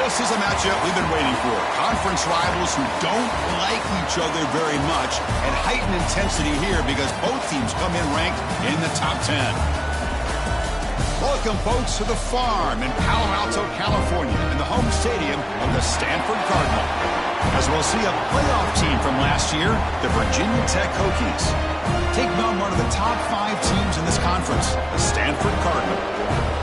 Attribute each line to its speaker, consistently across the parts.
Speaker 1: This is a matchup we've been waiting for. Conference rivals who don't like each other very much, and heightened intensity here because both teams come in ranked in the top 10. Welcome, folks, to the Farm in Palo Alto, California, in the home stadium of the Stanford Cardinal. As we'll see a playoff team from last year, the Virginia Tech Hokies. Taking on one of the top 5 teams in this conference, the Stanford Cardinal.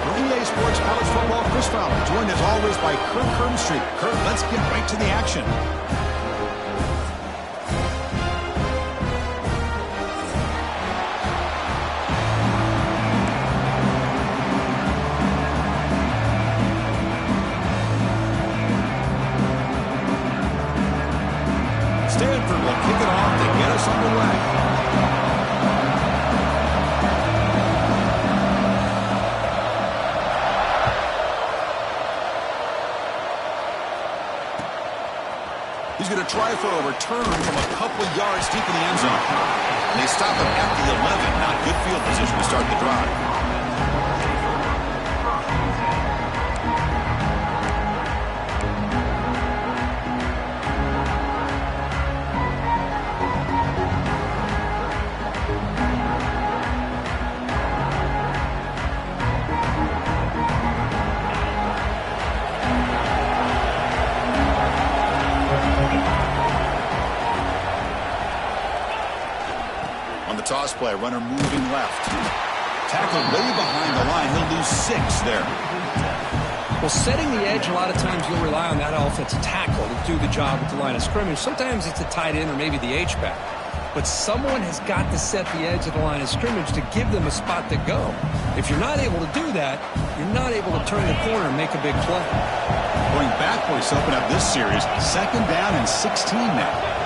Speaker 1: For EA Sports College Football, Chris Fowler, joined as always by Kurt Kirmstreet. Kurt, let's get right to the action. Stanford will kick it off to get us underway. He's going to try for a return from a couple yards deep in the end zone. They stop him at the 11. Not good field position to start the drive. Toss play, runner moving left. Tackled way behind the line. He'll lose 6 there.
Speaker 2: Well, setting the edge, a lot of times you'll rely on that offensive tackle to do the job at the line of scrimmage. Sometimes it's a tight end or maybe the H-back. But someone has got to set the edge of the line of scrimmage to give them a spot to go. If you're not able to do that, you're not able to turn the corner and make a big play.
Speaker 1: Going backwards to open up this series. 2nd down and 16 now.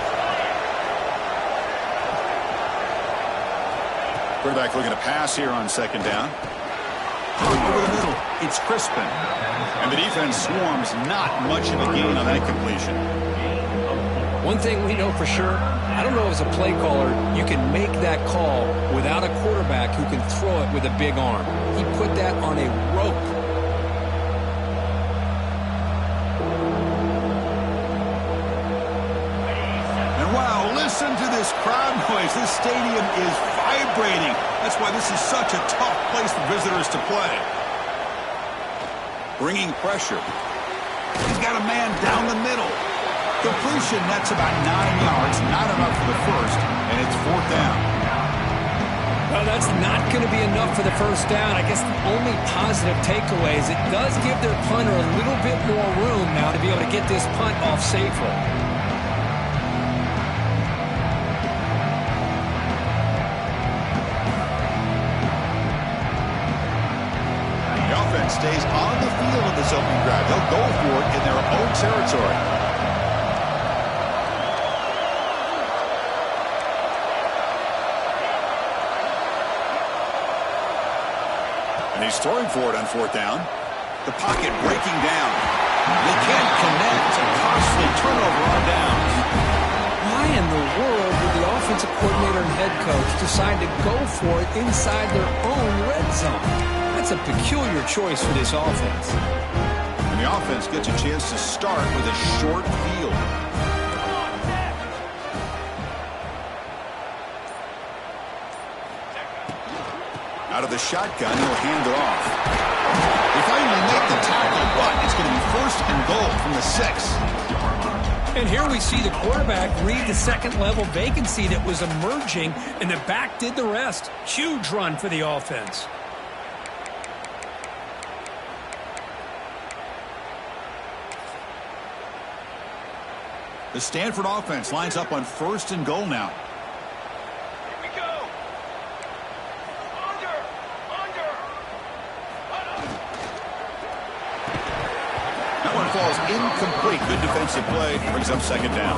Speaker 1: Quarterback looking to pass here on 2nd down. Over the middle, it's Crispin. And the defense swarms, not much of a gain on that completion.
Speaker 2: One thing we know for sure, I don't know as a play caller, you can make that call without a quarterback who can throw it with a big arm. He put that on a rope.
Speaker 1: Listen to this crowd noise. This stadium is vibrating. That's why this is such a tough place for visitors to play. Bringing pressure. He's got a man down the middle. Completion, that's about 9 yards. Not enough for the first, and it's 4th down.
Speaker 2: Well, that's not going to be enough for the first down. I guess the only positive takeaway is it does give their punter a little bit more room now to be able to get this punt off safely.
Speaker 1: Stays on the field in this opening drive. They'll go for it in their own territory. And he's throwing for it on 4th down. The pocket breaking down. They can't connect. A costly turnover on downs.
Speaker 2: Why in the world did the offensive coordinator and head coach decide to go for it inside their own red zone? That's a peculiar choice for this offense.
Speaker 1: And the offense gets a chance to start with a short field. Out of the shotgun, he'll hand it off. They finally make the tackle, but it's going to be 1st and goal from the 6.
Speaker 2: And here we see the quarterback read the second-level vacancy that was emerging, and the back did the rest. Huge run for the offense.
Speaker 1: The Stanford offense lines up on 1st and goal now.
Speaker 3: Here we go. Under.
Speaker 1: That one falls incomplete. Good defensive play. Brings up 2nd down.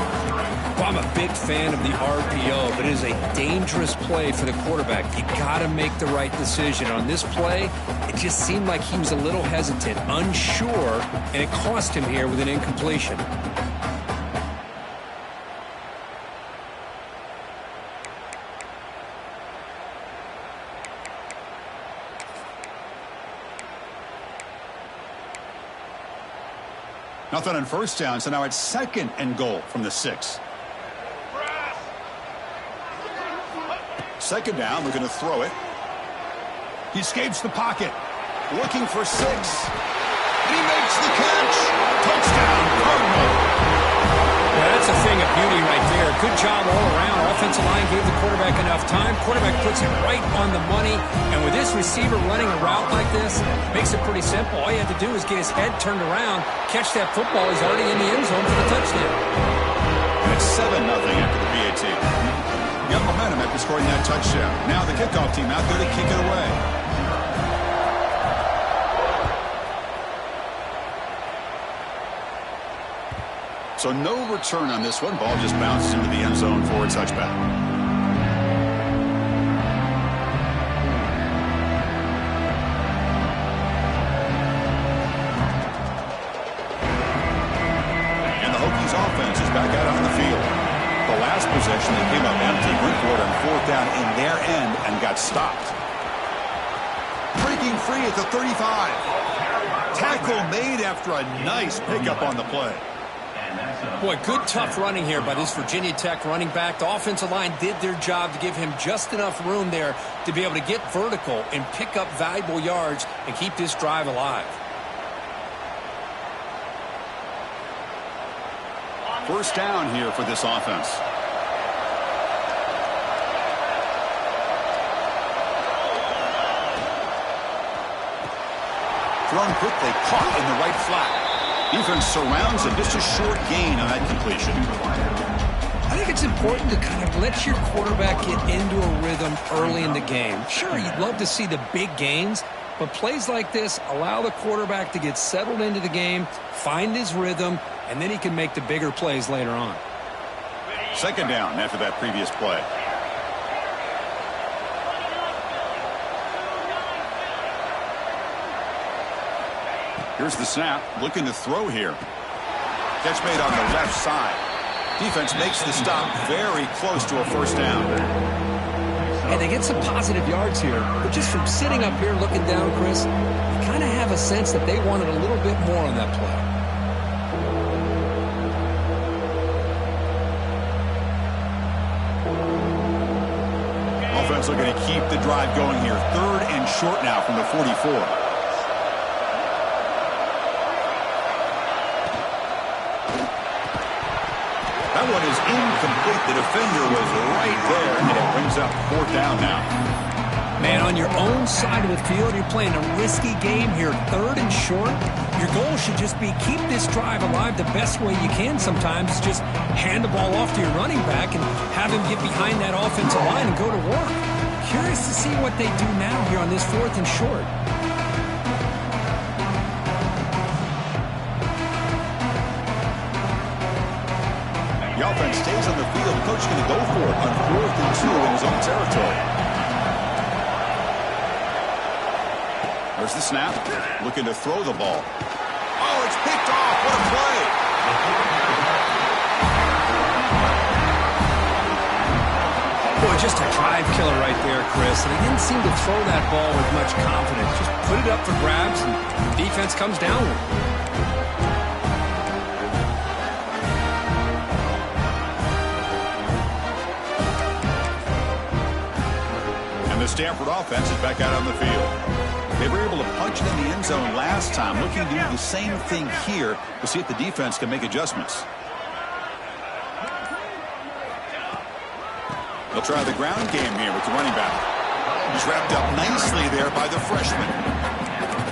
Speaker 2: Well, I'm a big fan of the RPO, but it is a dangerous play for the quarterback. You got to make the right decision. On this play, it just seemed like he was a little hesitant, unsure, and it cost him here with an incompletion.
Speaker 1: Nothing on first down, so now it's 2nd and goal from the 6. 2nd down, looking to throw it. He escapes the pocket. Looking for 6. He makes the catch. Touchdown, Cardinal.
Speaker 2: Yeah, that's a thing of beauty right there. Good job all around. Offensive line gave the quarterback enough time. Quarterback puts it right on the money. And with this receiver running a route like this, makes it pretty simple. All you have to do is get his head turned around, catch that football. He's already in the end zone for the touchdown.
Speaker 1: And it's 7-0 after the PAT. Got momentum after scoring that touchdown. Now the kickoff team out there to kick it away. So no return on this one. Ball just bounces into the end zone for a touchback. And the Hokies offense is back out on the field. The last possession they came up empty, went for it on 4th down in their end and got stopped. Breaking free at the 35. Tackle made after a nice pickup on the play.
Speaker 2: Boy, good tough running here by this Virginia Tech running back. The offensive line did their job to give him just enough room there to be able to get vertical and pick up valuable yards and keep this drive alive.
Speaker 1: First down here for this offense. Thrown quickly, caught in the right flat. Defense surrounds him. Just a short gain on that completion.
Speaker 2: I think it's important to kind of let your quarterback get into a rhythm early in the game. Sure, you'd love to see the big gains, but plays like this allow the quarterback to get settled into the game, find his rhythm, and then he can make the bigger plays later on.
Speaker 1: 2nd down after that previous play. Here's the snap, looking to throw here. Catch made on the left side. Defense makes the stop very close to a first down.
Speaker 2: And they get some positive yards here, but just from sitting up here looking down, Chris, you kind of have a sense that they wanted a little bit more on that play.
Speaker 1: Offense looking to keep the drive going here. 3rd and short now from the 44. That one is incomplete. The defender was right there, and it brings up 4th down now.
Speaker 2: Man, on your own side of the field, you're playing a risky game here. 3rd and short. Your goal should just be keep this drive alive the best way you can sometimes. Just hand the ball off to your running back and have him get behind that offensive line and go to work. Curious to see what they do now here on this 4th and short.
Speaker 1: The offense stays on the field. The coach is going to go for it on 4th and 2 in his own territory. There's the snap. Looking to throw the ball. Oh, it's picked off. What a play.
Speaker 2: Boy, just a drive killer right there, Chris. And he didn't seem to throw that ball with much confidence. Just put it up for grabs, and the defense comes down with it.
Speaker 1: Stanford offense is back out on the field. They were able to punch it in the end zone last time. Looking to do the same thing here to see if the defense can make adjustments. They'll try the ground game here with the running back. He's wrapped up nicely there by the freshman.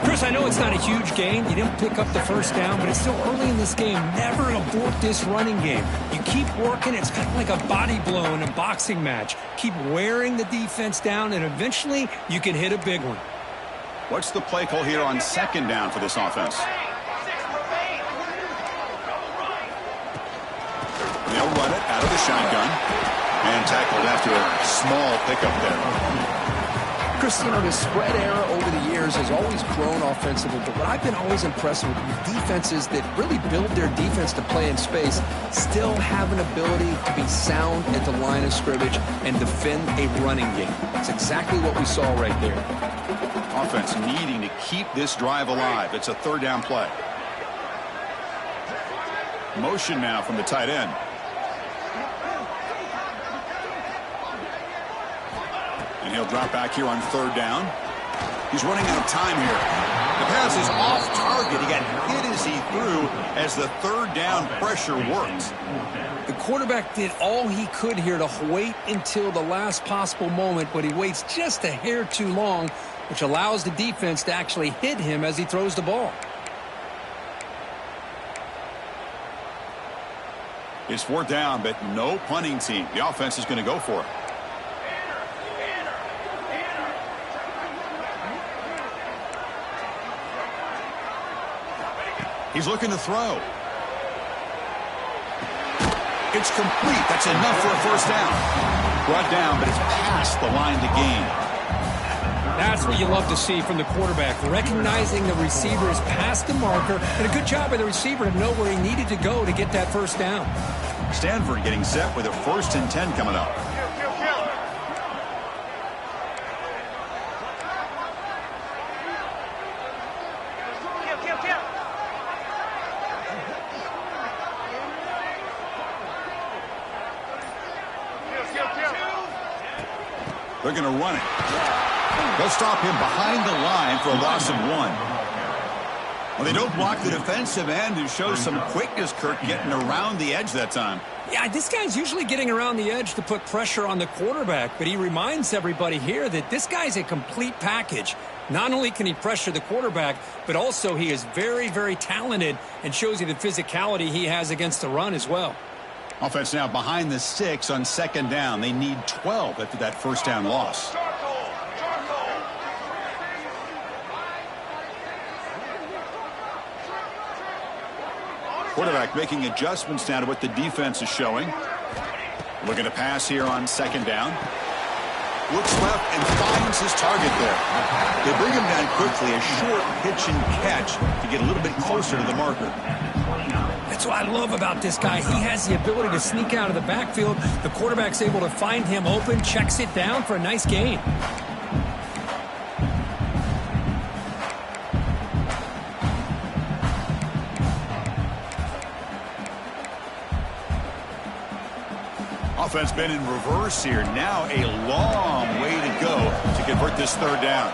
Speaker 2: Chris, I know it's not a huge gain. You didn't pick up the first down, but it's still early in this game. Never abort this running game. You keep working. It's kind of like a body blow in a boxing match. Keep wearing the defense down, and eventually you can hit a big one.
Speaker 1: What's the play call here on 2nd down for this offense? They'll run it out of the shotgun. And tackled after a small pickup there.
Speaker 2: Chris, you know, the spread era over the years has always grown offensively, but what I've been always impressed with defenses that really build their defense to play in space still have an ability to be sound at the line of scrimmage and defend a running game. That's exactly what we saw right there.
Speaker 1: Offense needing to keep this drive alive. It's a 3rd down play. Motion now from the tight end. And he'll drop back here on 3rd down. He's running out of time here. The pass is off target. He got hit as he threw as the 3rd down pressure worked.
Speaker 2: The quarterback did all he could here to wait until the last possible moment, but he waits just a hair too long, which allows the defense to actually hit him as he throws the ball.
Speaker 1: It's 4th down, but no punting team. The offense is going to go for it. He's looking to throw. It's complete. That's enough for a 1st down. Brought down, but it's past the line to gain.
Speaker 2: That's what you love to see from the quarterback, recognizing the receiver is past the marker, and a good job by the receiver to know where he needed to go to get that 1st down.
Speaker 1: Stanford getting set with a 1st and 10 coming up. They're going to run it. They'll stop him behind the line for a loss of 1. Well, they don't block the defensive end, who shows some quickness, Kirk, getting around the edge that time.
Speaker 2: Yeah, this guy's usually getting around the edge to put pressure on the quarterback, but he reminds everybody here that this guy's a complete package. Not only can he pressure the quarterback, but also he is very, very talented and shows you the physicality he has against the run as well.
Speaker 1: Offense now behind the 6 on 2nd down. They need 12 after that 1st down loss. Quarterback making adjustments now to what the defense is showing. Looking to pass here on 2nd down. Looks left and finds his target there. They bring him down quickly, a short pitch and catch to get a little bit closer to the marker.
Speaker 2: That's what I love about this guy. He has the ability to sneak out of the backfield. The quarterback's able to find him open, checks it down for a nice gain.
Speaker 1: Offense been in reverse here. Now a long way to go to convert this 3rd down.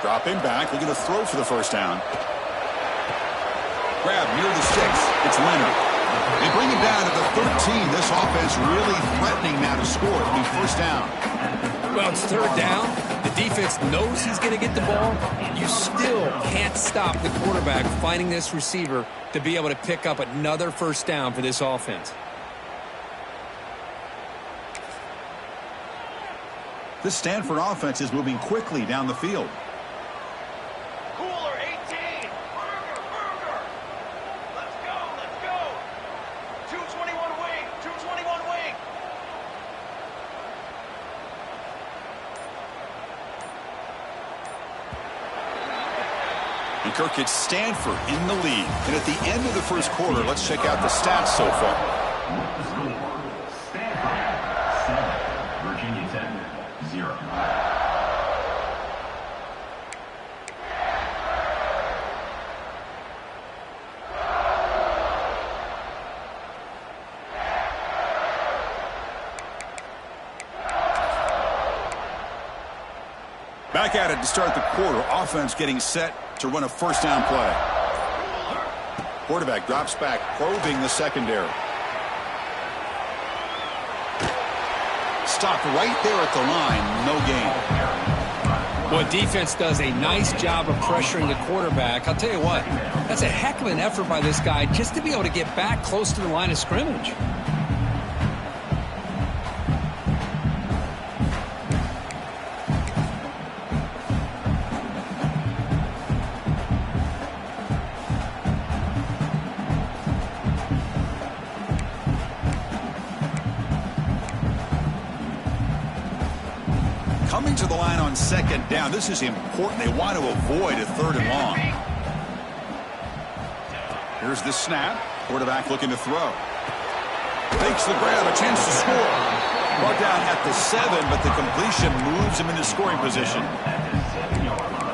Speaker 1: Dropping back, looking to throw for the 1st down. Grab near the 6. It's Leonard. They bring him down to the 13. This offense really threatening now to score. It'll be 1st down.
Speaker 2: Well, it's 3rd down. The defense knows he's going to get the ball. You still can't stop the quarterback finding this receiver to be able to pick up another 1st down for this offense.
Speaker 1: This Stanford offense is moving quickly down the field.
Speaker 3: Cooler 18. Let's go. 221 wing. 221 wing.
Speaker 1: And Kirk, it's Stanford in the lead. And at the end of the 1st quarter, let's check out the stats so far.
Speaker 4: Stanford 7, Virginia Tech 0.
Speaker 1: Back at it to start the quarter. Offense getting set to run a 1st down play. Quarterback drops back, probing the secondary. Stopped right there at the line. No gain.
Speaker 2: Well, defense does a nice job of pressuring the quarterback. I'll tell you what, that's a heck of an effort by this guy just to be able to get back close to the line of scrimmage.
Speaker 1: Coming to the line on 2nd down. This is important. They want to avoid a 3rd and long. Here's the snap. Quarterback looking to throw. Fakes the grab. A chance to score. Brought down at the 7, but the completion moves him into scoring position.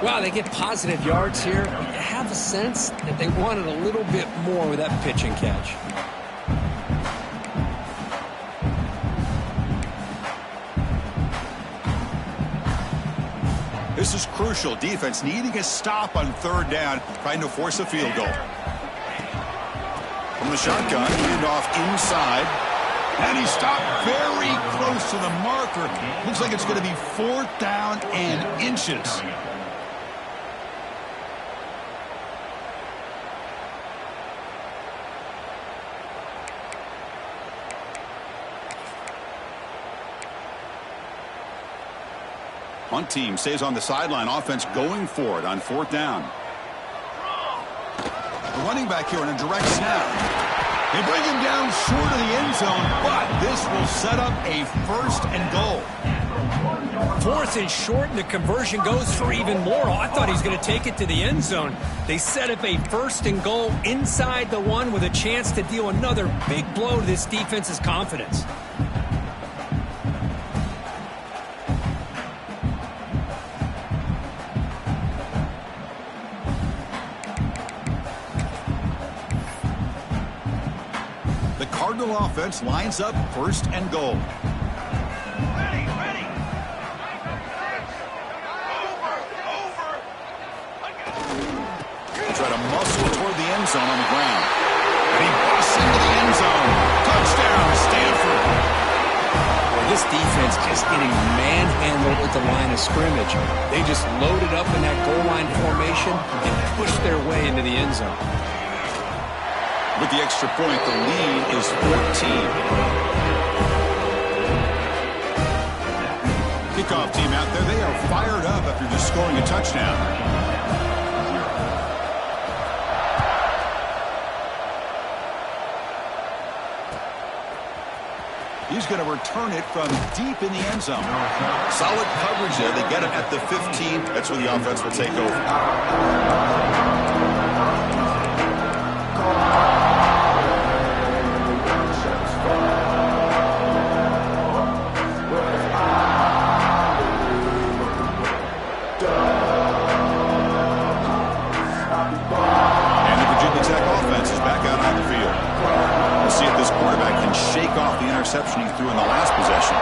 Speaker 2: Wow, they get positive yards here. have a sense that they wanted a little bit more with that pitch and catch.
Speaker 1: This is crucial. Defense needing a stop on third down, trying to force a field goal. From the shotgun, handoff inside. And he stopped very close to the marker. Looks like it's going to be 4th down and inches. Punt team stays on the sideline. Offense going for it on 4th down. The running back here in a direct snap. They bring him down short of the end zone, but this will set up a 1st and goal.
Speaker 2: 4th and short, and the conversion goes for even more. I thought he was going to take it to the end zone. They set up a 1st and goal inside the 1 with a chance to deal another big blow to this defense's confidence.
Speaker 1: Cardinal offense lines up 1st and goal.
Speaker 3: Ready, ready. Over.
Speaker 1: Try to muscle toward the end zone on the ground. And he busts into the end zone. Touchdown, Stanford.
Speaker 2: Well, this defense just getting manhandled at the line of scrimmage. They just loaded up in that goal line formation and pushed their way into the end zone.
Speaker 1: With the extra point, the lead is 14. Kickoff team out there, they are fired up after just scoring a touchdown. He's going to return it from deep in the end zone. Solid coverage there. They get him at the 15. That's where the offense will take over. Interception he threw in the last possession.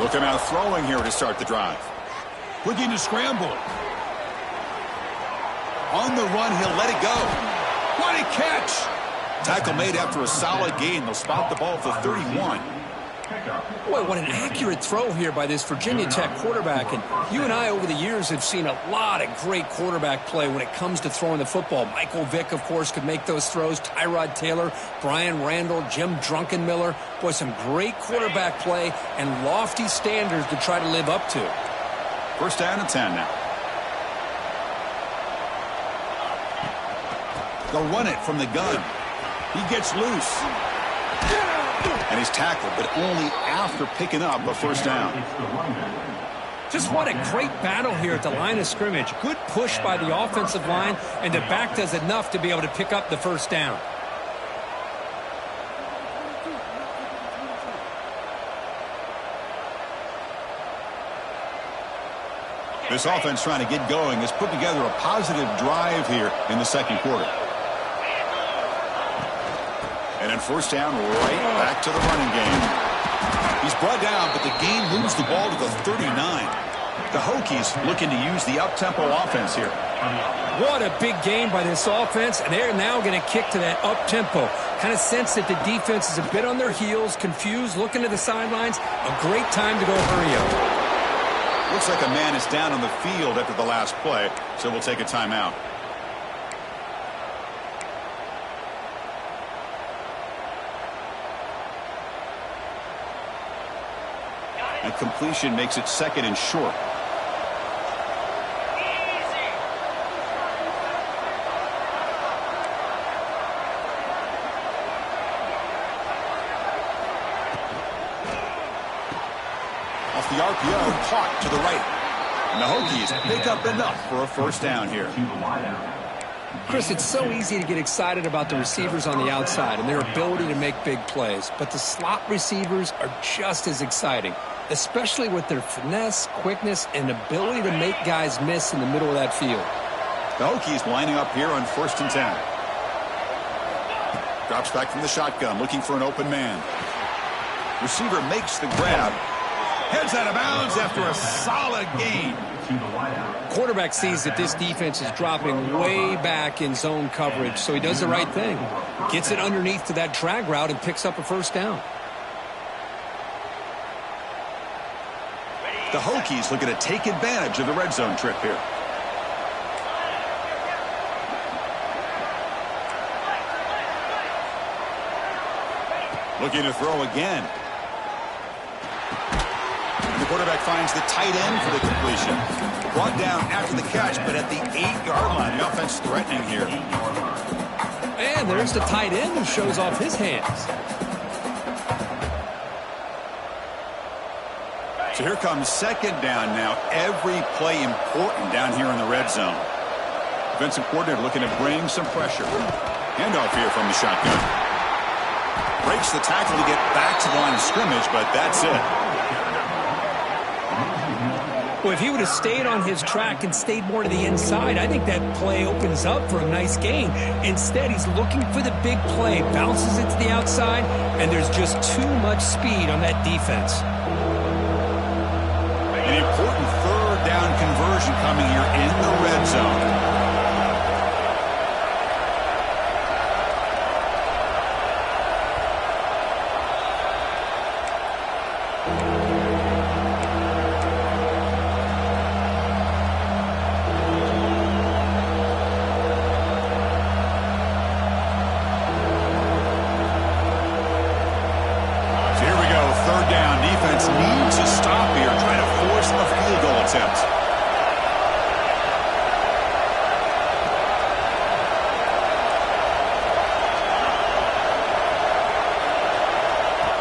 Speaker 1: Look him out throwing here to start the drive. Looking to scramble. On the run, he'll let it go. What a catch! Tackle made after a solid gain. They'll spot the ball at the 31.
Speaker 2: Boy, what an accurate throw here by this Virginia Tech quarterback. And you and I, over the years, have seen a lot of great quarterback play when it comes to throwing the football. Michael Vick, of course, could make those throws. Tyrod Taylor, Brian Randall, Jim Druckenmiller. Boy, some great quarterback play and lofty standards to try to live up to.
Speaker 1: 1st down and 10 now. They'll run it from the gun. He gets loose. And he's tackled, but only after picking up a 1st down.
Speaker 2: Just what a great battle here at the line of scrimmage. Good push by the offensive line, and the back does enough to be able to pick up the 1st down.
Speaker 1: This offense trying to get going has put together a positive drive here in the 2nd quarter. And then 1st down, right back to the running game. He's brought down, but the game moves the ball to the 39. The Hokies looking to use the up-tempo offense here.
Speaker 2: What a big game by this offense, and they're now going to kick to that up-tempo. Kind of sense that the defense is a bit on their heels, confused, looking to the sidelines. A great time to go hurry up.
Speaker 1: Looks like a man is down on the field after the last play, so we'll take a timeout. And completion makes it 2nd and short. Off the RPO, caught to the right. And the Hokies pick up enough for a 1st down here.
Speaker 2: Chris, it's so easy to get excited about the receivers on the outside and their ability to make big plays. But the slot receivers are just as exciting, especially with their finesse, quickness, and ability to make guys miss in the middle of that field.
Speaker 1: The Hokies lining up here on 1st and 10. Drops back from the shotgun, looking for an open man. Receiver makes the grab. Heads out of bounds after a solid gain.
Speaker 2: Quarterback sees that this defense is dropping way back in zone coverage, so he does the right thing. Gets it underneath to that drag route and picks up a first down.
Speaker 1: The Hokies looking to take advantage of the red zone trip here. Looking to throw again. And the quarterback finds the tight end for the completion. Brought down after the catch, but at the 8-yard line. The offense threatening here.
Speaker 2: And there's the tight end who shows off his hands.
Speaker 1: So here comes 2nd down now. Every play important down here in the red zone. Defensive coordinator looking to bring some pressure. Handoff here from the shotgun. Breaks the tackle to get back to the line of scrimmage, but that's it.
Speaker 2: Well, if he would have stayed on his track and stayed more to the inside, I think that play opens up for a nice gain. Instead, he's looking for the big play, bounces it to the outside, and there's just too much speed on that defense.
Speaker 1: An important 3rd down conversion coming here in the red zone. Needs a stop here, trying to force a field goal attempt.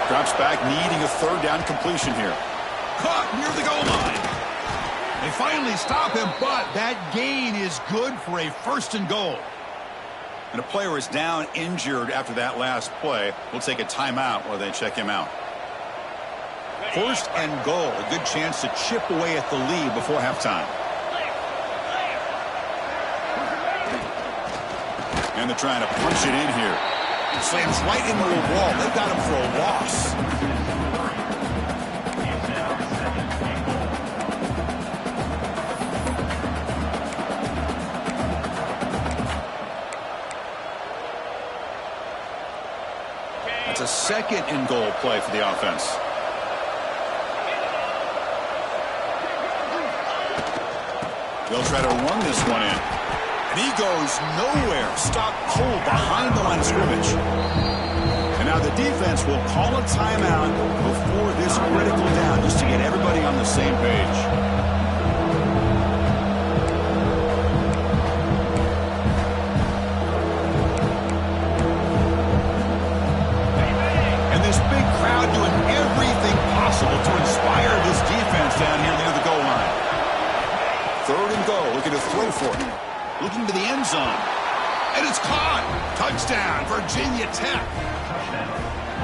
Speaker 1: Drops back, needing a 3rd down completion here. Caught near the goal line. They finally stop him, but that gain is good for a 1st and goal. And a player is down injured after that last play. We'll take a timeout while they check him out. 1st and goal, a good chance to chip away at the lead before halftime. And they're trying to punch it in here. Slams right into the wall. They've got him for a loss. That's a 2nd and goal play for the offense. They'll try to run this one in. And he goes nowhere. Stopped cold behind the line of scrimmage. And now the defense will call a timeout before this critical down just to get everybody on the same page. And this big crowd doing everything possible to inspire this defense down here near the goal line. 3rd and goal, looking to throw for it. Looking to the end zone. And it's caught. Touchdown, Virginia Tech.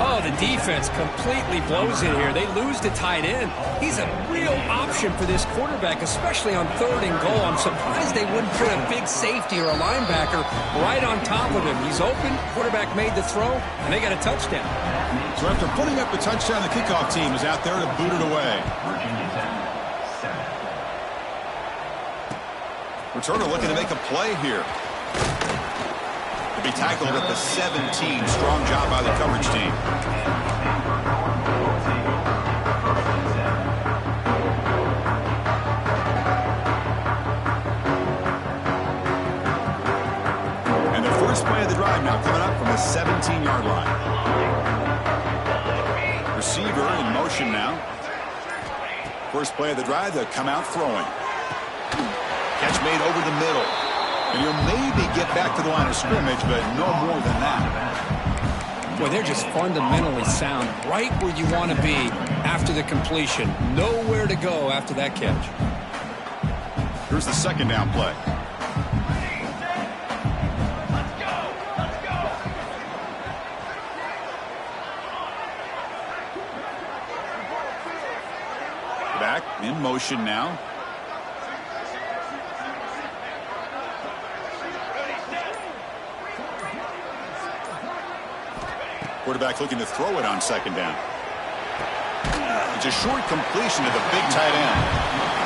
Speaker 2: Oh, the defense completely blows it here. They lose the tight end. He's a real option for this quarterback, especially on 3rd and goal. I'm surprised they wouldn't put a big safety or a linebacker right on top of him. He's open. Quarterback made the throw, and they got a touchdown.
Speaker 1: So after putting up the touchdown, the kickoff team is out there to boot it away. Returner looking to make a play here. To be tackled at the 17. Strong job by the coverage team. And the first play of the drive now coming up from the 17-yard line. Receiver in motion now. First play of the drive, they'll come out throwing. Catch made over the middle. And he'll maybe get back to the line of scrimmage, but no more than that.
Speaker 2: Boy, they're just fundamentally sound, right where you want to be after the completion. Nowhere to go after that catch.
Speaker 1: Here's the 2nd down play. Back in motion now. Quarterback looking to throw it on second down. It's a short completion to the big tight end.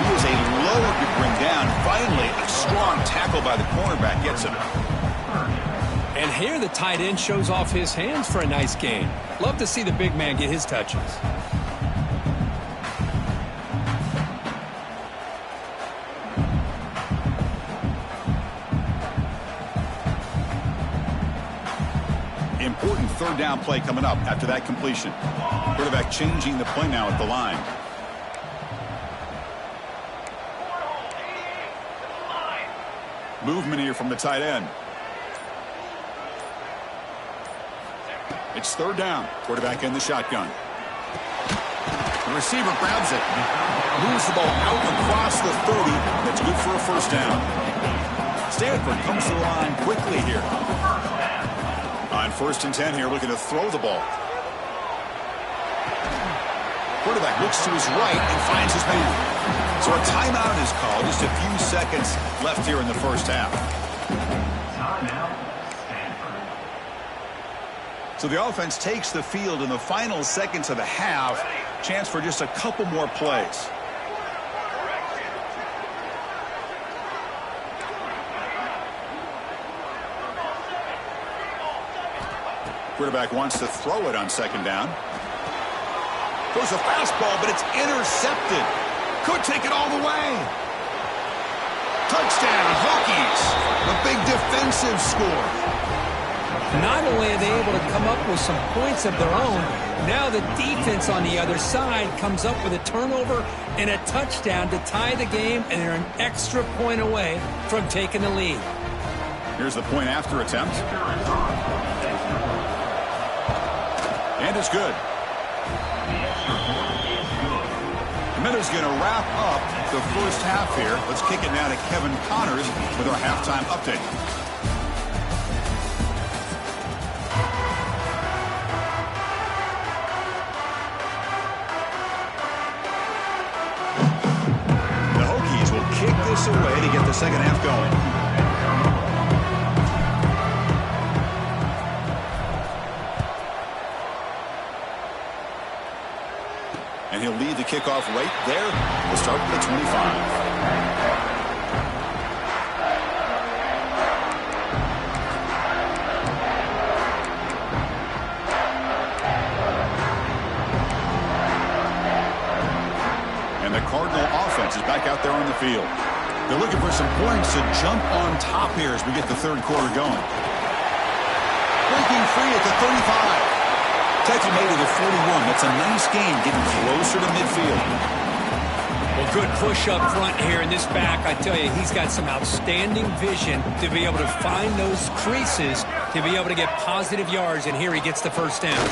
Speaker 1: He is a load to bring down. Finally, a strong tackle by the cornerback gets him.
Speaker 2: And here the tight end shows off his hands for a nice gain. Love to see the big man get his touches.
Speaker 1: Important third down play coming up after that completion. Quarterback changing the play now at the line. Movement here from the tight end. It's third down. Quarterback in the shotgun. The receiver grabs it. Moves the ball out across the 30. That's good for a first down. Stanford comes to the line quickly here. On 1st and 10 here, looking to throw the ball. Quarterback looks to his right and finds his man. So a timeout is called. Just a few seconds left here in the first half. So the offense takes the field in the final seconds of the half. Chance for just a couple more plays. Quarterback wants to throw it on second down. Throws a fastball, but it's intercepted. Could take it all the way. Touchdown, Hokies. A big defensive score.
Speaker 2: Not only are they able to come up with some points of their own, now the defense on the other side comes up with a turnover and a touchdown to tie the game, and they're an extra point away from taking the lead.
Speaker 1: Here's the point after attempt. And it's good. Minute's going to wrap up the first half here. Let's kick it now to Kevin Connors with our halftime update. The Hokies will kick this away to get the second half going. And he'll lead the kickoff right there. We'll start with the 25. And the Cardinal offense is back out there on the field. They're looking for some points to jump on top here as we get the third quarter going. Breaking free at the 35. Tackle made to the 41. That's a nice game, getting closer to midfield.
Speaker 2: Well, good push up front here in this back. I tell you, he's got some outstanding vision to be able to find those creases, to be able to get positive yards, and here he gets the first down.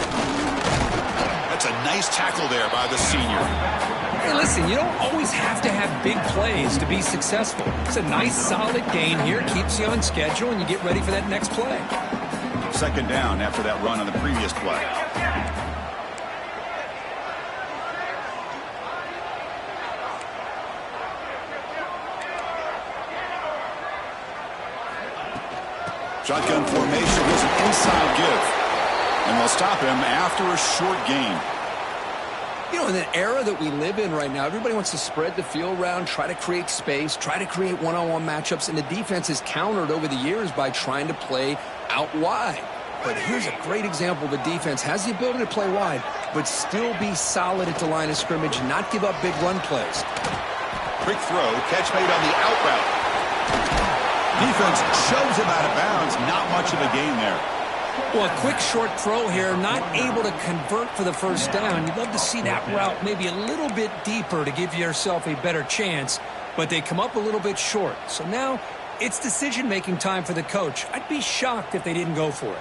Speaker 1: That's a nice tackle there by the senior.
Speaker 2: Hey, listen, you don't always have to have big plays to be successful. It's a nice, solid gain here, keeps you on schedule, and you get ready for that next play.
Speaker 1: Second down after that run on the previous play. Shotgun formation was an inside give. And they'll stop him after a short gain.
Speaker 2: You know, in the era that we live in right now, everybody wants to spread the field around, try to create space, try to create one-on-one matchups, and the defense is countered over the years by trying to play out wide. But here's a great example. The defense has the ability to play wide, but still be solid at the line of scrimmage and not give up big run plays.
Speaker 1: Quick throw, catch made on the out route. Defense shoves him out of bounds. Not much of a gain there.
Speaker 2: Well, a quick short throw here, not able to convert for the first down. You'd love to see that route maybe a little bit deeper to give yourself a better chance, but they come up a little bit short. So now it's decision-making time for the coach. I'd be shocked if they didn't go for it.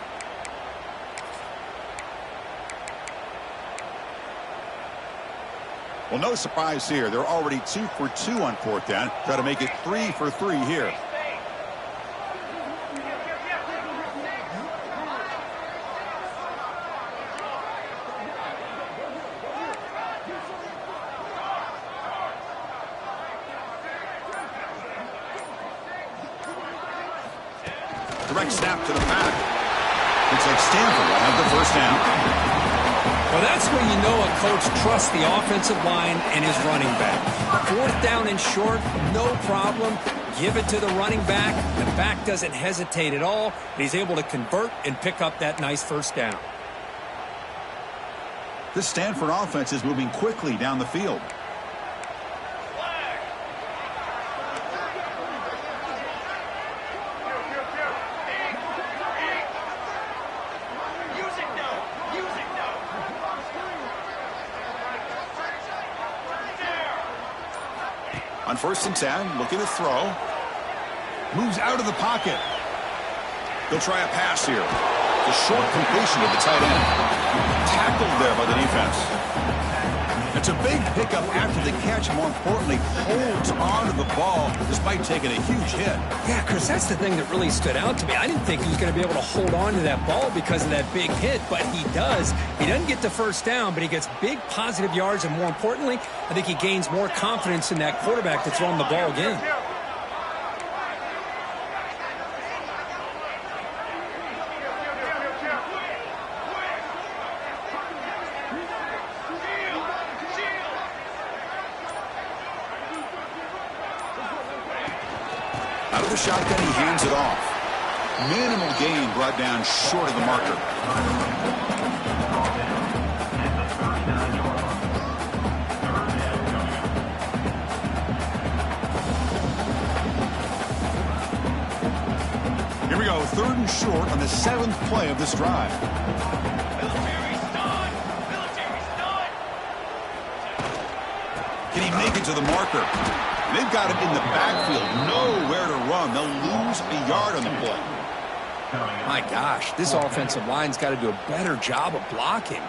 Speaker 1: Well, no surprise here. They're already 2 for 2 on fourth down. Try to make it 3 for 3 here. Direct snap to the back. Looks like Stanford will have the first down.
Speaker 2: Well, that's where you know a coach trusts the offensive line and his running back. Fourth down and short, no problem. Give it to the running back. The back doesn't hesitate at all. He's able to convert and pick up that nice first down.
Speaker 1: The Stanford offense is moving quickly down the field. On 1st and 10, looking to throw. Moves out of the pocket. They'll try a pass here. The short completion of the tight end. Tackled there by the defense. It's a big pickup after the catch. More importantly, holds on to the ball despite taking a huge hit.
Speaker 2: Yeah, Chris, that's the thing that really stood out to me. I didn't think he was going to be able to hold on to that ball because of that big hit, but he does. He doesn't get the first down, but he gets big positive yards, and more importantly, I think he gains more confidence in that quarterback to throw him the ball again.
Speaker 1: Out of the shotgun, he hands it off. Minimal gain brought down short of the marker. Here we go, 3rd and short on the 7th play of this drive. Can he make it to the marker? They've got him in the backfield, nowhere to run. They'll lose a yard on the play.
Speaker 2: My gosh, this offensive line's got to do a better job of blocking.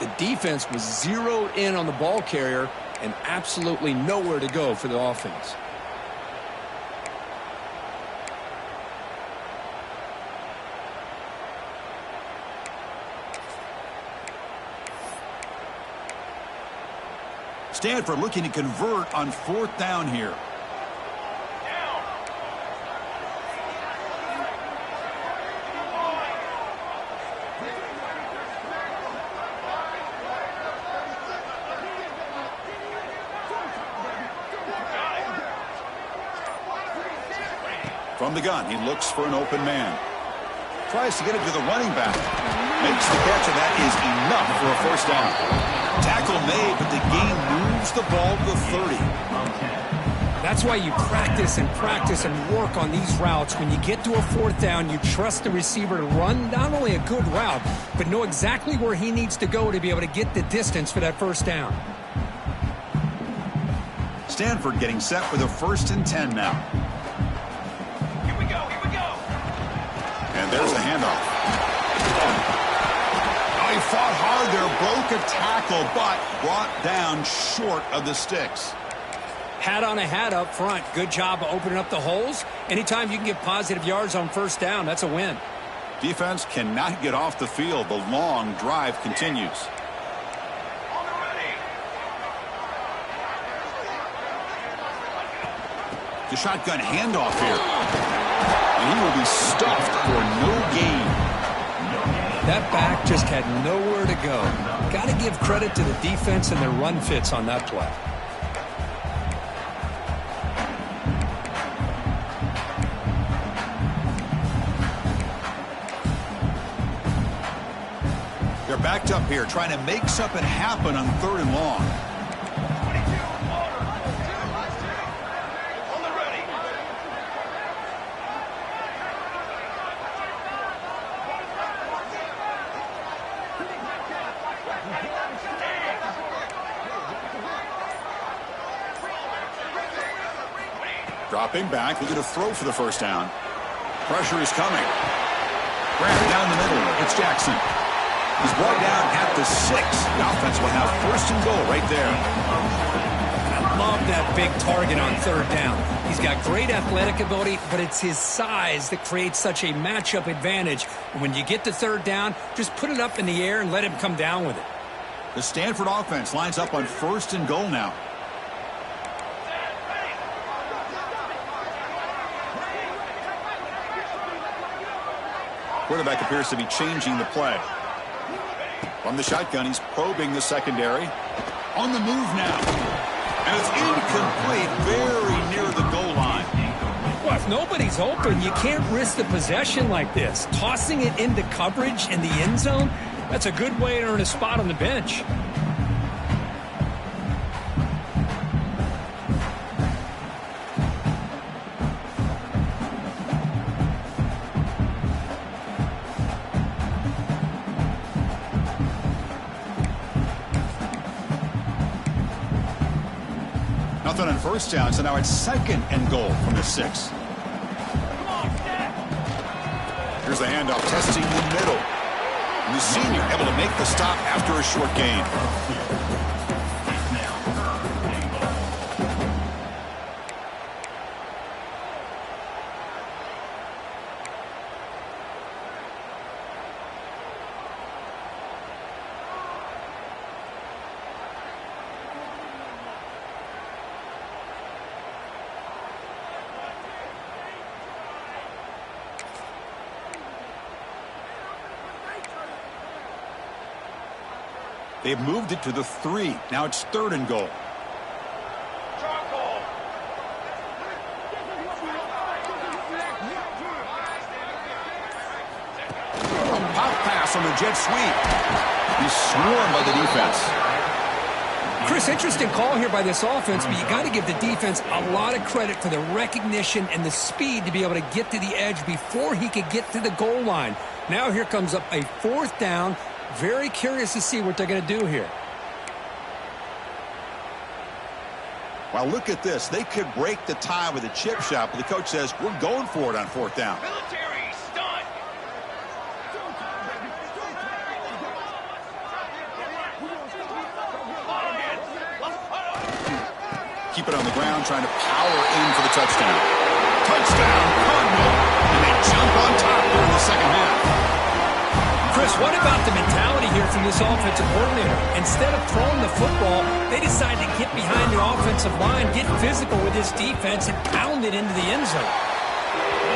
Speaker 2: The defense was zeroed in on the ball carrier and absolutely nowhere to go for the offense.
Speaker 1: Stanford looking to convert on 4th down here. From the gun, he looks for an open man. Tries to get it to the running back. Makes the catch, and that is enough for a first down. Tackle made, but the game moves the ball to the 30.
Speaker 2: That's why you practice and work on these routes. When you get to a 4th down, you trust the receiver to run not only a good route, but know exactly where he needs to go to be able to get the distance for that first down.
Speaker 1: Stanford getting set for the 1st and 10 now.
Speaker 3: Here we go.
Speaker 1: And there's the handoff. He fought hard there, broke a tackle, but brought down short of the sticks.
Speaker 2: Hat on a hat up front. Good job of opening up the holes. Anytime you can get positive yards on 1st down, that's a win.
Speaker 1: Defense cannot get off the field. The long drive continues.
Speaker 3: On the ready.
Speaker 1: The shotgun handoff here. And he will be stuffed for no gain.
Speaker 2: That back just had nowhere to go. Got to give credit to the defense and their run fits on that play.
Speaker 1: They're backed up here, trying to make something happen on 3rd and long.
Speaker 3: 22, order. On the ready.
Speaker 1: Dropping back, looking to throw for the first down. Pressure is coming. Grant down the middle. It's Jackson. He's brought down at the 6. The offense will have 1st and goal right there.
Speaker 2: I love that big target on 3rd down. He's got great athletic ability, but it's his size that creates such a matchup advantage. And when you get to 3rd down, just put it up in the air and let him come down with it.
Speaker 1: The Stanford offense lines up on 1st and goal now. Quarterback appears to be changing the play. From the shotgun, he's probing the secondary. On the move now. And it's incomplete, very near the goal line.
Speaker 2: Well, if nobody's open, you can't risk the possession like this. Tossing it into coverage in the end zone, that's a good way to earn a spot on the bench.
Speaker 1: Nothing on first down, so now it's 2nd and goal from the 6. Here's the handoff, testing the middle. And the senior able to make the stop after a short gain. They've moved it to the 3. Now it's 3rd and goal. A pop pass on the jet sweep. He's swarmed by the defense.
Speaker 2: Chris, interesting call here by this offense, but you got to give the defense a lot of credit for the recognition and the speed to be able to get to the edge before he could get to the goal line. Now here comes up a 4th down. Very curious to see what they're going to do here.
Speaker 1: Well, look at this. They could break the tie with a chip shot, but the coach says, we're going for it on 4th down.
Speaker 3: Military stunt.
Speaker 1: Keep it on the ground, trying to power in for the touchdown. Touchdown, Cardinal. And they jump on top here in the second half.
Speaker 2: Chris, what about the mentality here from this offensive coordinator? Instead of throwing the football, they decide to get behind the offensive line, get physical with this defense, and pound it into the end zone.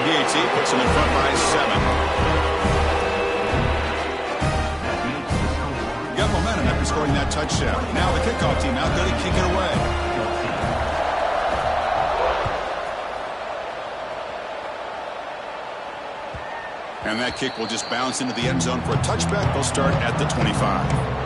Speaker 1: DAT puts them in front by 7. Got momentum after scoring that touchdown. Now the kickoff team out there to kick it away. And that kick will just bounce into the end zone for a touchback. They'll start at the 25.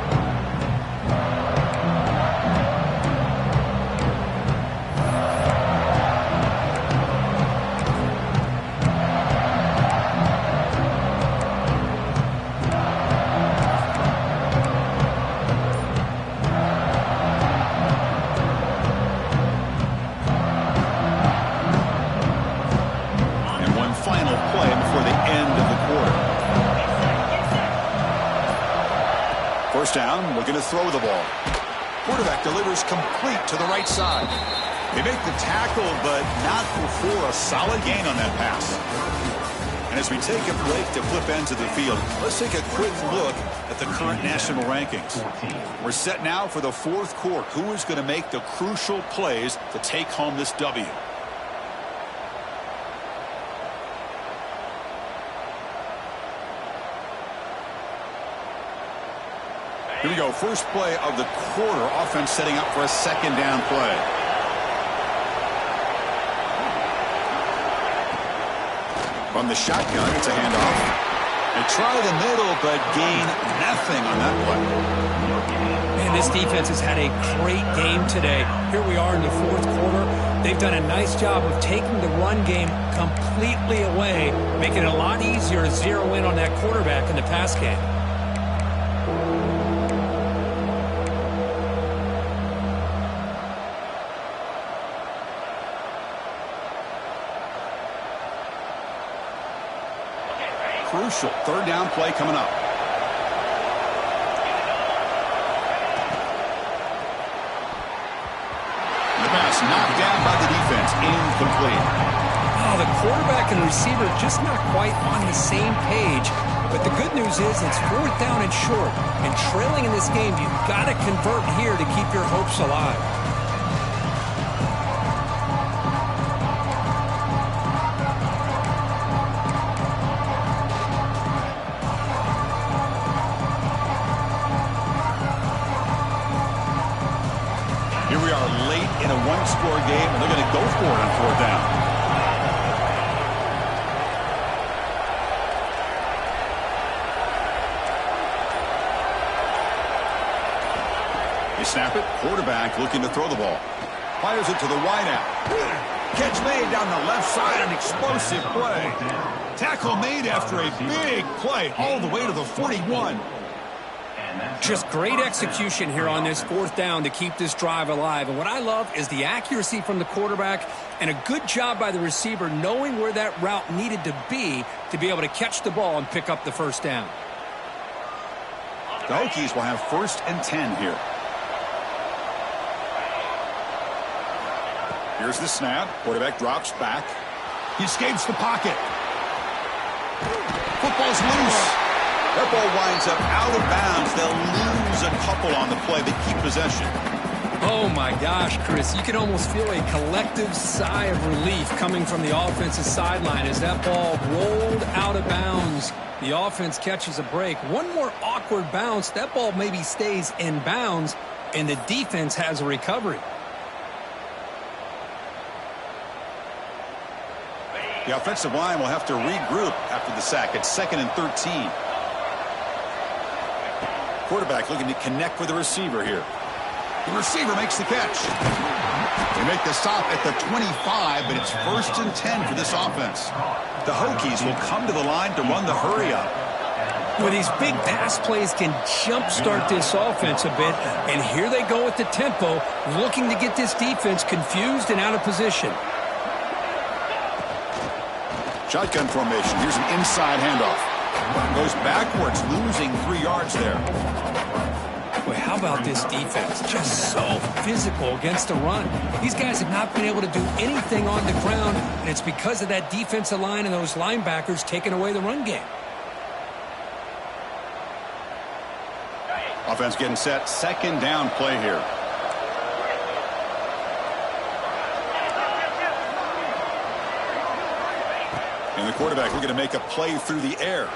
Speaker 1: First down, looking to throw the ball. Quarterback delivers complete to the right side. They make the tackle, but not before a solid gain on that pass. And as we take a break to flip ends of the field, let's take a quick look at the current national rankings. We're set now for the 4th quarter. Who is going to make the crucial plays to take home this W? Here we go. First play of the quarter. Offense setting up for a 2nd down play. From the shotgun, it's a handoff. They try the middle, but gain nothing on that play.
Speaker 2: Man, this defense has had a great game today. Here we are in the 4th quarter. They've done a nice job of taking the run game completely away, making it a lot easier to zero in on that quarterback in the pass game.
Speaker 1: Crucial 3rd down play coming up. The pass knocked down by the defense. Incomplete.
Speaker 2: Oh, the quarterback and receiver just not quite on the same page. But the good news is it's 4th down and short. And trailing in this game, you've got to convert here to keep your hopes alive.
Speaker 1: board on 4th down. They snap it. Quarterback looking to throw the ball. Fires it to the wideout. Catch made down the left side. An explosive play. Tackle made after a big play all the way to the 41.
Speaker 2: Just great execution here on this 4th down to keep this drive alive. And what I love is the accuracy from the quarterback and a good job by the receiver knowing where that route needed to be able to catch the ball and pick up the 1st down.
Speaker 1: The Hokies will have 1st and 10 here. Here's the snap. Quarterback drops back. He escapes the pocket. Football's loose. That ball winds up out of bounds. They'll lose a couple on the play. They keep possession.
Speaker 2: Oh, my gosh, Chris. You can almost feel a collective sigh of relief coming from the offensive sideline as that ball rolled out of bounds. The offense catches a break. One more awkward bounce. That ball maybe stays in bounds, and the defense has a recovery.
Speaker 1: The offensive line will have to regroup after the sack. It's 2nd and 13. Quarterback looking to connect with the receiver here. The receiver makes the catch. They make the stop at the 25, but it's 1st and 10 for this offense. The Hokies will come to the line to run the hurry up.
Speaker 2: Well, these big pass plays can jumpstart this offense a bit, and here they go with the tempo, looking to get this defense confused and out of position.
Speaker 1: Shotgun formation. Here's an inside handoff. Goes backwards, losing 3 yards there.
Speaker 2: Boy, how about this defense? Just so physical against the run. These guys have not been able to do anything on the ground, and it's because of that defensive line and those linebackers taking away the run game.
Speaker 1: Offense getting set. 2nd down play here. And the quarterback looking to make a play through the air.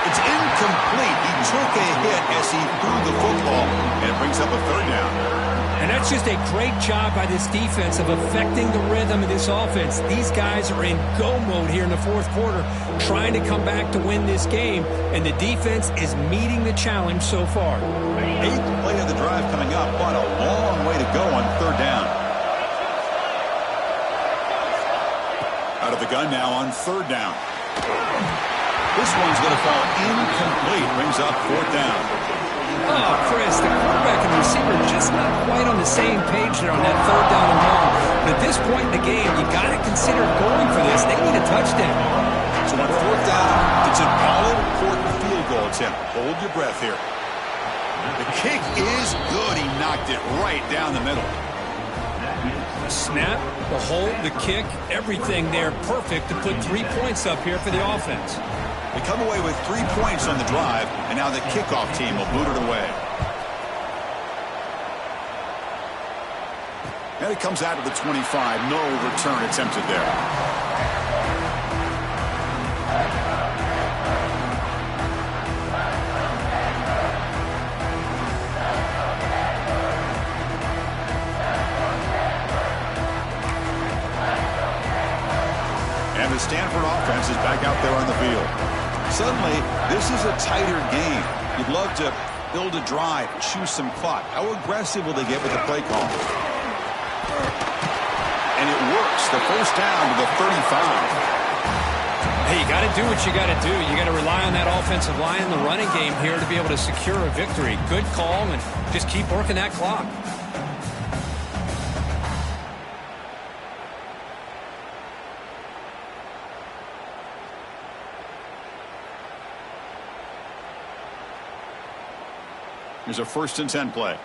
Speaker 1: It's incomplete. He took a hit as he threw the football, and it brings up a 3rd down.
Speaker 2: And that's just a great job by this defense of affecting the rhythm of this offense. These guys are in go mode here in the 4th quarter, trying to come back to win this game, and the defense is meeting the challenge so far.
Speaker 1: 8th play of the drive coming up, but a long way to go on 3rd down. Out of the gun now on 3rd down. This one's going to fall incomplete. Brings up 4th down.
Speaker 2: Oh, Chris, the quarterback and the receiver just not quite on the same page there on that 3rd down and long. But at this point in the game, you got to consider going for this. They need a touchdown.
Speaker 1: So on 4th down, it's an all-important field goal attempt. Hold your breath here. The kick is good. He knocked it right down the middle.
Speaker 2: The snap, the hold, the kick, everything there perfect to put 3 points up here for the offense.
Speaker 1: They come away with 3 points on the drive, and now the kickoff team will boot it away. And it comes out of the 25. No return attempted there. And the Stanford offense is back out there on the field. Suddenly, this is a tighter game. You'd love to build a drive, choose some clock. How aggressive will they get with the play call? And it works. The 1st down to the 35.
Speaker 2: Hey, you got to do what you got to do. You got to rely on that offensive line in the running game here to be able to secure a victory. Good call, and just keep working that clock.
Speaker 1: Here's a 1st and 10 play.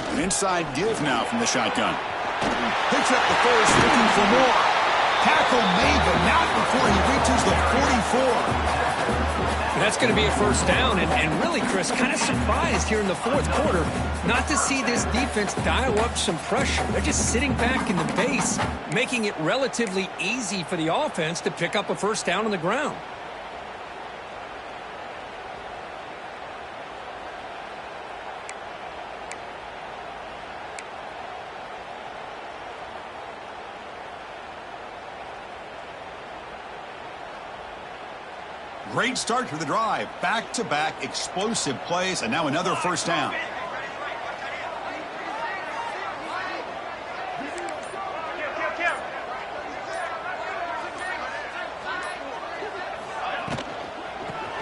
Speaker 1: An inside give now from the shotgun. Picks up the first, looking for more. Tackle made, but not before he reaches the 44.
Speaker 2: That's going to be a first down, and really, Chris, kind of surprised here in the fourth quarter not to see this defense dial up some pressure. They're just sitting back in the base, making it relatively easy for the offense to pick up a first down on the ground.
Speaker 1: Great start to the drive. Back-to-back explosive plays, and now another first down.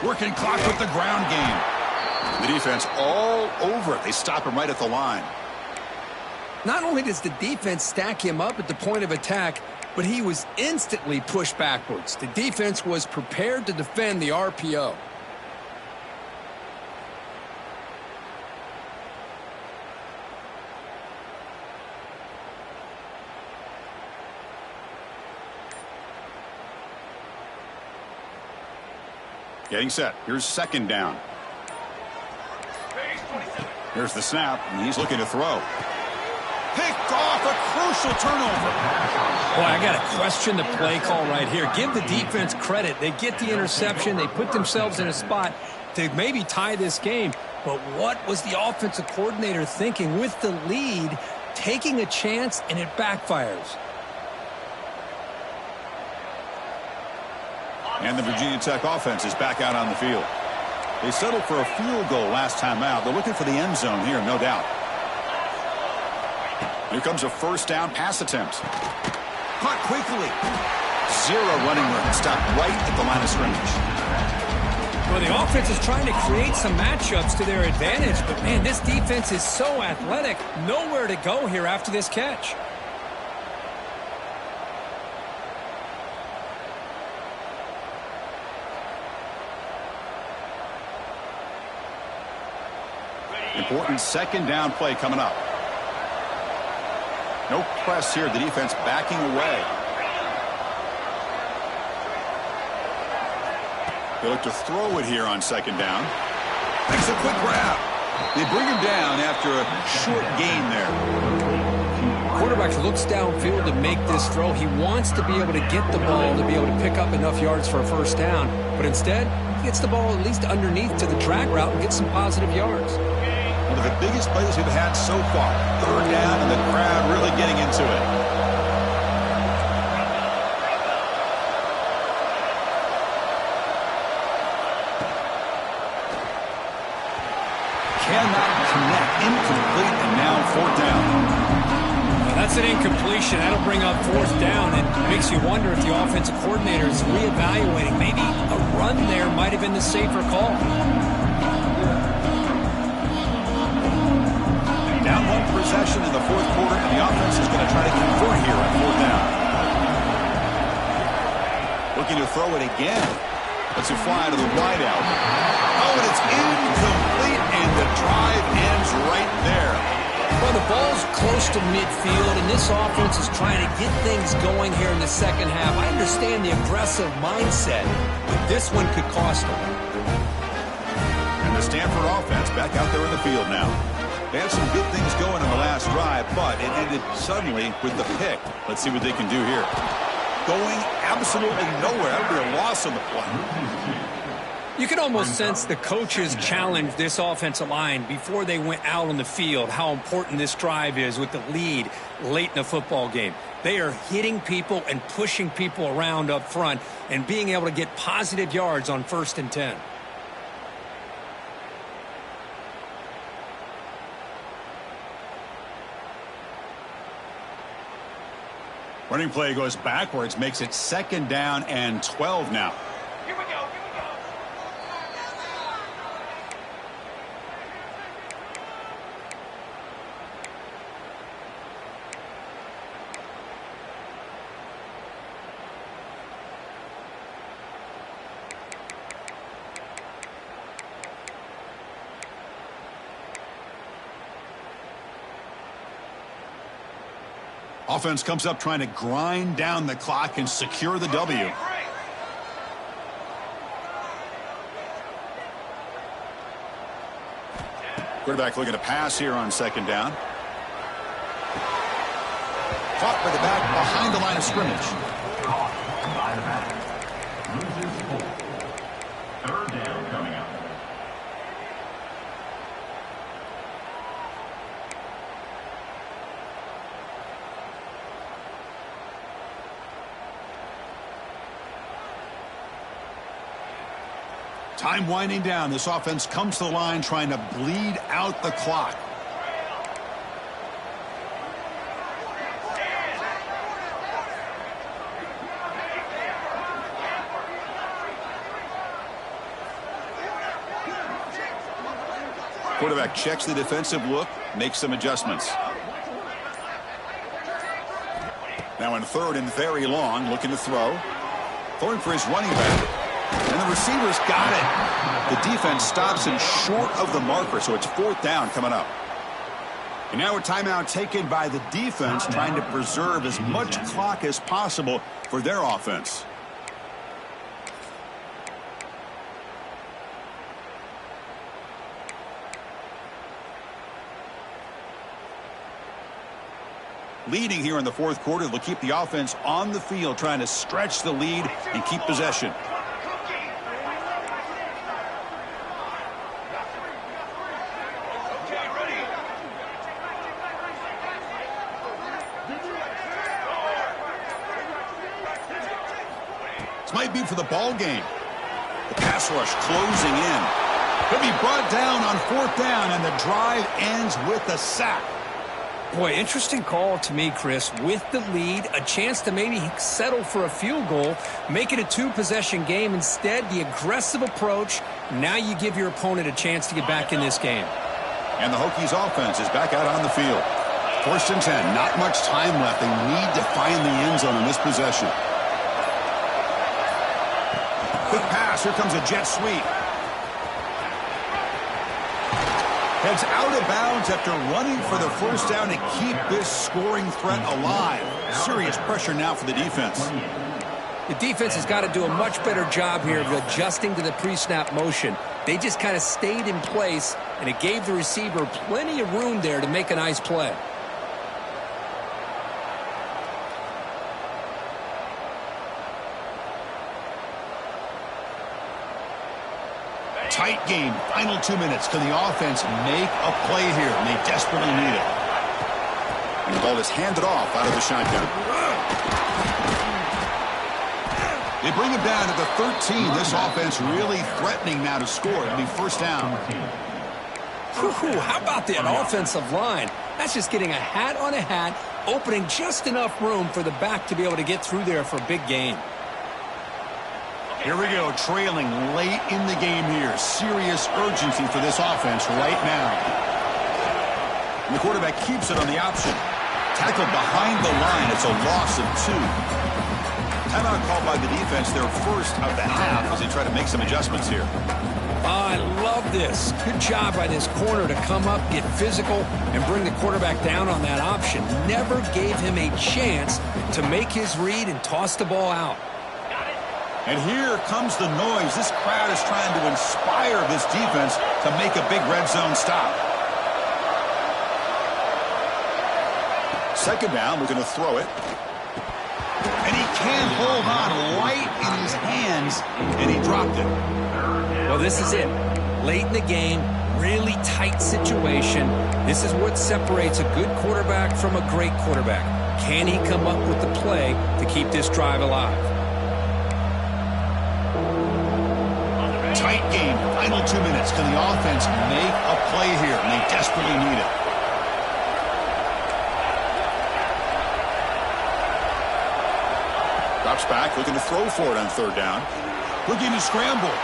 Speaker 1: Working clock with the ground game. The defense all over it. They stop him right at the line.
Speaker 2: Not only does the defense stack him up at the point of attack, but he was instantly pushed backwards. The defense was prepared to defend the RPO.
Speaker 1: Getting set. Here's second down. Here's the snap, and he's looking to throw. Picked off, a crucial turnover.
Speaker 2: Boy, I got to question the play call right here. Give the defense credit. They get the interception. They put themselves in a spot to maybe tie this game. But what was the offensive coordinator thinking with the lead, taking a chance, and it backfires?
Speaker 1: And the Virginia Tech offense is back out on the field. They settled for a field goal last time out. They're looking for the end zone here, no doubt. Here comes a first down pass attempt. Caught quickly. Zero running room. Stopped right at the line of scrimmage.
Speaker 2: Well, the offense is trying to create some matchups to their advantage, but, man, this defense is so athletic. Nowhere to go here after this catch.
Speaker 1: Important second down play coming up. No press here. The defense backing away. They look to throw it here on second down. Makes a quick grab. They bring him down after a short gain there.
Speaker 2: Quarterback looks downfield to make this throw. He wants to be able to get the ball to be able to pick up enough yards for a first down. But instead, he gets the ball at least underneath to the drag route and gets some positive yards.
Speaker 1: One of the biggest plays we've had so far. Third down, and the crowd really getting into it. Cannot connect. Incomplete, and now fourth down.
Speaker 2: Well, that's an incompletion. That'll bring up fourth down. It makes you wonder if the offensive coordinator is reevaluating. Maybe a run there might have been the safer call.
Speaker 1: Down one possession in the fourth quarter, and the offense is going to try to convert here on fourth down. Looking to throw it again. Lets it fly to the wideout. Oh, and it's incomplete, and the drive ends right there.
Speaker 2: Well, the ball's close to midfield, and this offense is trying to get things going here in the second half. I understand the aggressive mindset, but this one could cost them.
Speaker 1: And the Stanford offense back out there in the field now. They had some good things going in the last drive, but it ended suddenly with the pick. Let's see what they can do here. Going absolutely nowhere. That would be a loss on the play.
Speaker 2: You can almost sense the coaches challenged this offensive line before they went out on the field, how important this drive is with the lead late in the football game. They are hitting people and pushing people around up front and being able to get positive yards on 1st and 10.
Speaker 1: Running play goes backwards, makes it second down and 12 now.
Speaker 3: Here we go.
Speaker 1: Offense comes up trying to grind down the clock and secure the W. Quarterback looking to pass here on second down. Caught by the back behind the line of scrimmage.
Speaker 4: Caught by the back. Loses 4. Third down coming up.
Speaker 1: Time winding down. This offense comes to the line trying to bleed out the clock. Quarterback checks the defensive look, makes some adjustments. Now in third and very long, looking to throw. Throwing for his running back. And the receiver's got it. The defense stops him short of the marker, so it's fourth down coming up. And now a timeout taken by the defense, trying to preserve as much clock as possible for their offense. Leading here in the fourth quarter, they'll keep the offense on the field, trying to stretch the lead and keep possession. This might be for the ball game. The pass rush closing in. He'll be brought down on fourth down, and the drive ends with a sack.
Speaker 2: Boy, interesting call to me, Chris. With the lead, a chance to maybe settle for a field goal, make it a two-possession game. Instead, the aggressive approach. Now you give your opponent a chance to get back in this game.
Speaker 1: And the Hokies offense is back out on the field. First and 10, not much time left. They need to find the end zone in this possession. Quick pass, here comes a jet sweep. Heads out of bounds after running for the first down to keep this scoring threat alive. Serious pressure now for the defense.
Speaker 2: The defense has got to do a much better job here of adjusting to the pre-snap motion. They just kind of stayed in place, and it gave the receiver plenty of room there to make a nice play.
Speaker 1: Tight game, final 2 minutes. Can the offense make a play here? And they desperately need it. And the ball is handed off out of the shotgun. They bring him down at the 13. This offense really threatening now to score. It'll be first down.
Speaker 2: Whew, how about that offensive line? That's just getting a hat on a hat, opening just enough room for the back to be able to get through there for a big gain.
Speaker 1: Here we go, trailing late in the game here. Serious urgency for this offense right now. And the quarterback keeps it on the option. Tackled behind the line. It's a loss of 2. Timeout called by the defense, their first of the half, as they try to make some adjustments here.
Speaker 2: I love this. Good job by this corner to come up, get physical, and bring the quarterback down on that option. Never gave him a chance to make his read and toss the ball out.
Speaker 1: And here comes the noise. This crowd is trying to inspire this defense to make a big red zone stop. Second down, we're going to throw it. And he can't hold on, light in his hands, and he dropped it.
Speaker 2: Well, this is it. Late in the game, really tight situation. This is what separates a good quarterback from a great quarterback. Can he come up with the play to keep this drive alive?
Speaker 1: Tight game, final 2 minutes. Can the offense make a play here? And they desperately need it. Drops back, looking to throw for it on third down. Looking to scramble.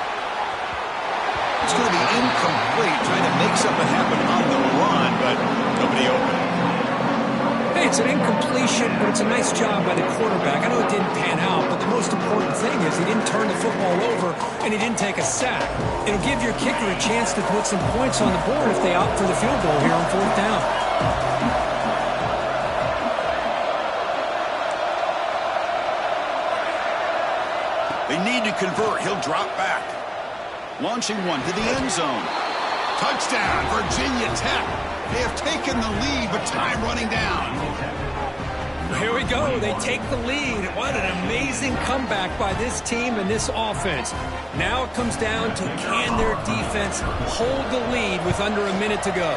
Speaker 1: It's going to be incomplete, trying to make something happen on the run, but nobody open.
Speaker 2: Hey, it's an incompletion, but it's a nice job by the quarterback. I know it didn't pan out, but the most important thing is he didn't turn the football over and he didn't take a sack. It'll give your kicker a chance to put some points on the board if they opt for the field goal here on fourth down. They
Speaker 1: need to convert. He'll drop back. Launching one to the end zone. Touchdown, Virginia Tech. They have taken the lead, but time running down.
Speaker 2: Here we go. They take the lead. What an amazing comeback by this team and this offense. Now it comes down to can their defense hold the lead with under a minute to go.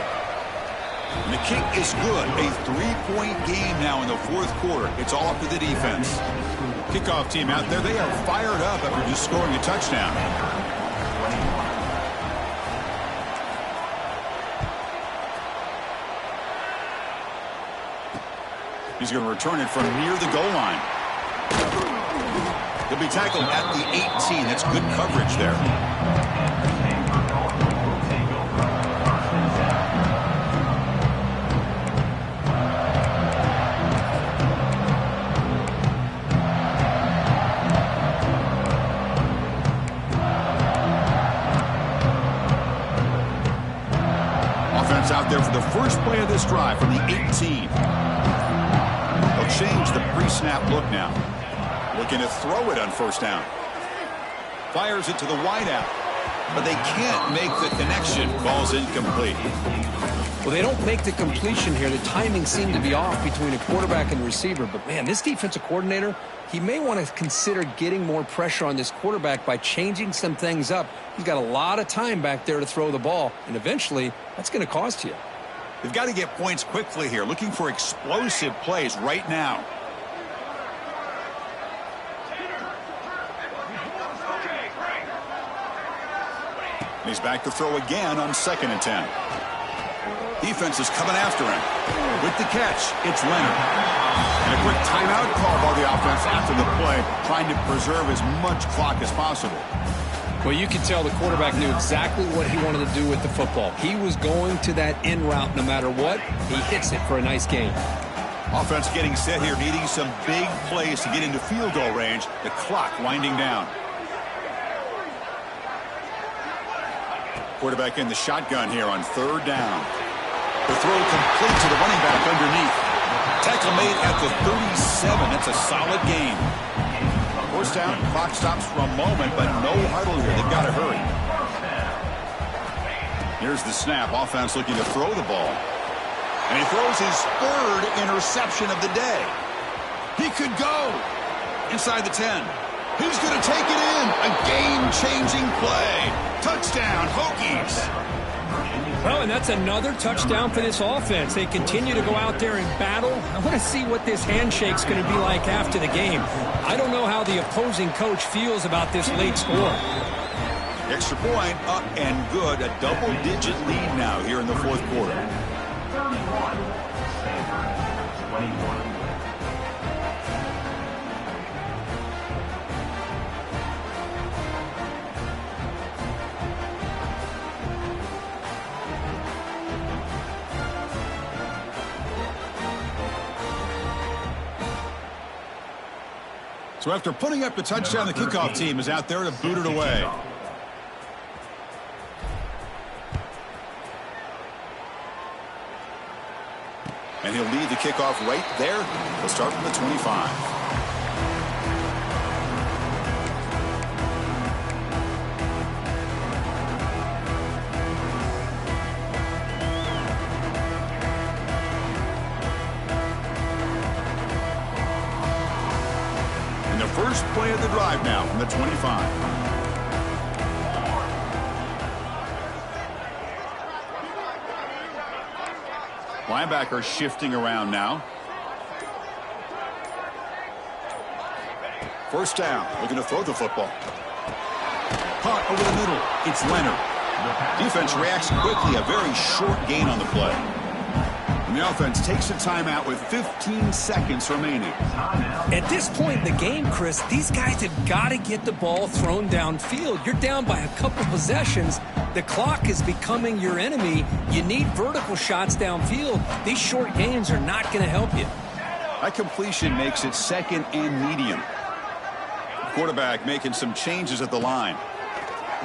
Speaker 1: And the kick is good. A 3-point game now in the fourth quarter. It's all up to the defense. Kickoff team out there, they are fired up after just scoring a touchdown. He's going to return it from near the goal line. He'll be tackled at the 18. That's good coverage there. Offense out there for the first play of this drive from the 18. Change the pre-snap look now. Looking to throw it on first down. Fires it to the wideout, but they can't make the connection. Ball's incomplete.
Speaker 2: Well, they don't make the completion here. The timing seemed to be off between a quarterback and the receiver. But, man, this defensive coordinator, he may want to consider getting more pressure on this quarterback by changing some things up. He's got a lot of time back there to throw the ball, and eventually that's going to cost you.
Speaker 1: They've got to get points quickly here, looking for explosive plays right now. And he's back to throw again on 2nd and 10. Defense is coming after him. With the catch, it's Leonard. And a quick timeout call by the offense after the play, trying to preserve as much clock as possible.
Speaker 2: Well, you can tell the quarterback knew exactly what he wanted to do with the football. He was going to that in route no matter what. He hits it for a nice gain.
Speaker 1: Offense getting set here, needing some big plays to get into field goal range. The clock winding down. Quarterback in the shotgun here on 3rd down. The throw complete to the running back underneath. Tackle made at the 37. That's a solid gain. First down, clock stops for a moment, but no huddle here. They've got to hurry. Here's the snap. Offense looking to throw the ball. And he throws his 3rd interception of the day. He could go inside the 10. He's going to take it in. A game-changing play. Touchdown, Hokies.
Speaker 2: Well, and that's another touchdown for this offense. They continue to go out there and battle. I want to see what this handshake's going to be like after the game. I don't know how the opposing coach feels about this late score.
Speaker 1: Extra point up and good. A double-digit lead now here in the fourth quarter.
Speaker 4: 31, Stanford, 21.
Speaker 1: So after putting up the touchdown, the kickoff team is out there to boot it away. And he'll lead the kickoff right there. He'll start from the 25. First play of the drive now from the 25. Linebacker shifting around now. First down, looking to throw the football. Caught over the middle. It's Leonard. Defense reacts quickly. A very short gain on the play. And the offense takes a timeout with 15 seconds remaining.
Speaker 2: At this point in the game, Chris, these guys have got to get the ball thrown downfield. You're down by a couple possessions. The clock is becoming your enemy. You need vertical shots downfield. These short gains are not going to help you.
Speaker 1: That completion makes it 2nd and medium. Quarterback making some changes at the line.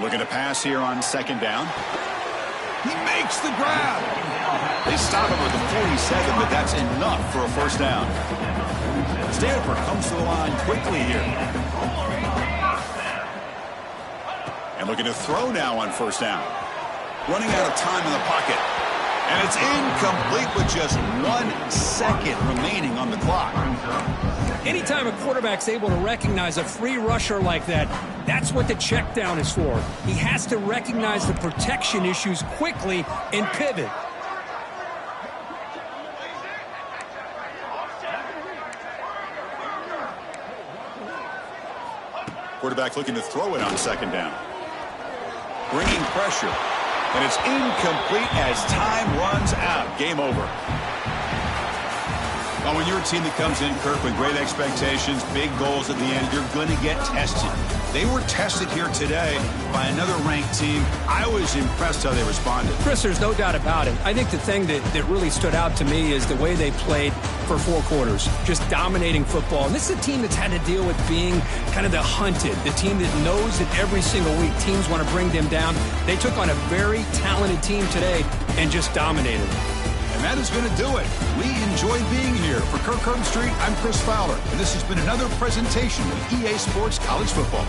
Speaker 1: Looking to pass here on 2nd down. He makes the grab. They stop him at the 47, but that's enough for a first down. Stanford comes to the line quickly here. And looking to throw now on first down. Running out of time in the pocket. And it's incomplete with just 1 second remaining on the clock.
Speaker 2: Anytime a quarterback's able to recognize a free rusher like that, that's what the check down is for. He has to recognize the protection issues quickly and pivot.
Speaker 1: Quarterback looking to throw it on second down. Bringing pressure. And it's incomplete as time runs out. Game over. Well, when you're a team that comes in, Kirk, with great expectations, big goals at the end, you're going to get tested. They were tested here today by another ranked team. I was impressed how they responded.
Speaker 2: Chris, there's no doubt about it. I think the thing that really stood out to me is the way they played for 4 quarters, just dominating football. And this is a team that's had to deal with being kind of the hunted, the team that knows that every single week teams want to bring them down. They took on a very talented team today and just dominated.
Speaker 1: And that is going to do it. We enjoyed being here. For Kirk Herbstreit, I'm Chris Fowler, and this has been another presentation of EA Sports College Football.